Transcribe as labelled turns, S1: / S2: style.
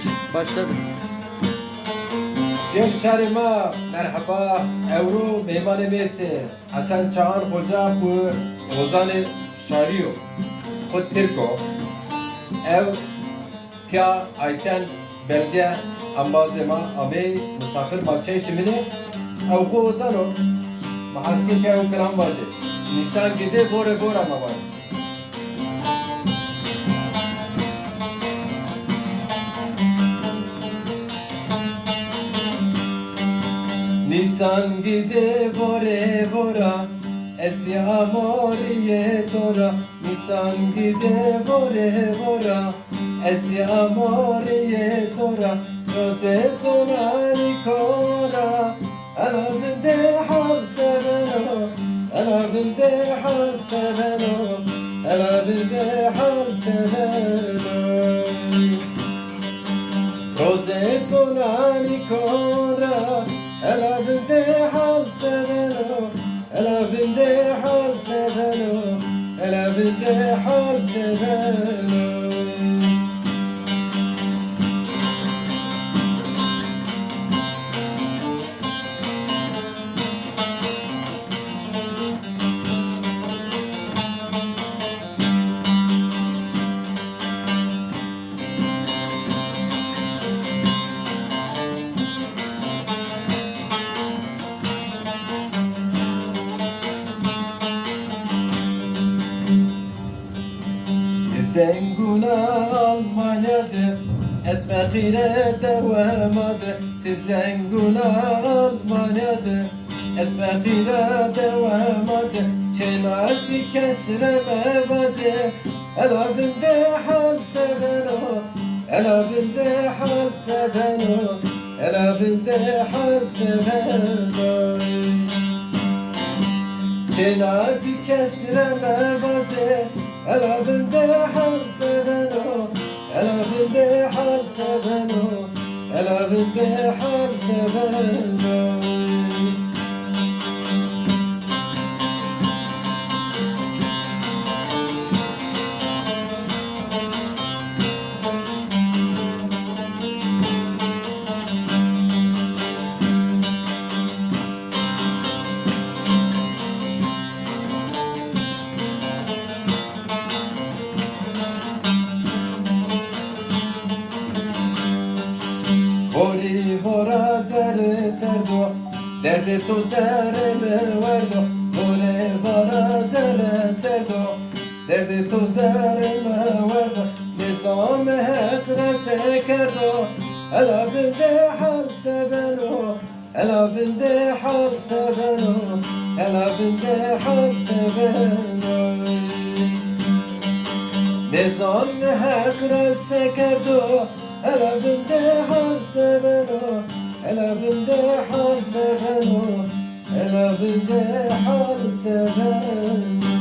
S1: 3 başladı.
S2: Gençlerime merhaba, Evru meymanı mesti Hasan Çağan Hoca bu Ozan'ı şariyo Kut Tirko Ev Pya Ayten Belge Ambazema Amey Misafir Makçay Şimini Ev Ku Ozan'o Mahaske Pya Ukram Vacı Nisan gide bore bora mabay Nisan gide vore vora Esya moriye tora Nisan gide vore vora Esya moriye tora Roze sonani kora Ana binde hal seveno Ana binde hal seveno Ana binde hal seveno Roze sonani kora Ela binde hal seveno Ela binde hal seveno Ela binde hal seveno Zenguna Almanya'da Esfakire devamadı Zenguna Almanya'da Esfakire devamadı Çenacı kesreme vaze Ela binde hal seveno Ela binde hal seveno Ela binde hal seveno Çenacı kesreme vaze Ela binde hal seveno Ela binde hal seveno Ela binde hal seveno Vori vora zere serdo Derde to zereme verdo Vori vora zere serdo Derde to zereme verdo Nizam hekre sekerdo Ela binde hal seveno Ela binde hal seveno Ela binde hal seveno Nizam hekre sekerdo Ela binde hal seveno Ela binde hal seveno Ela binde hal seveno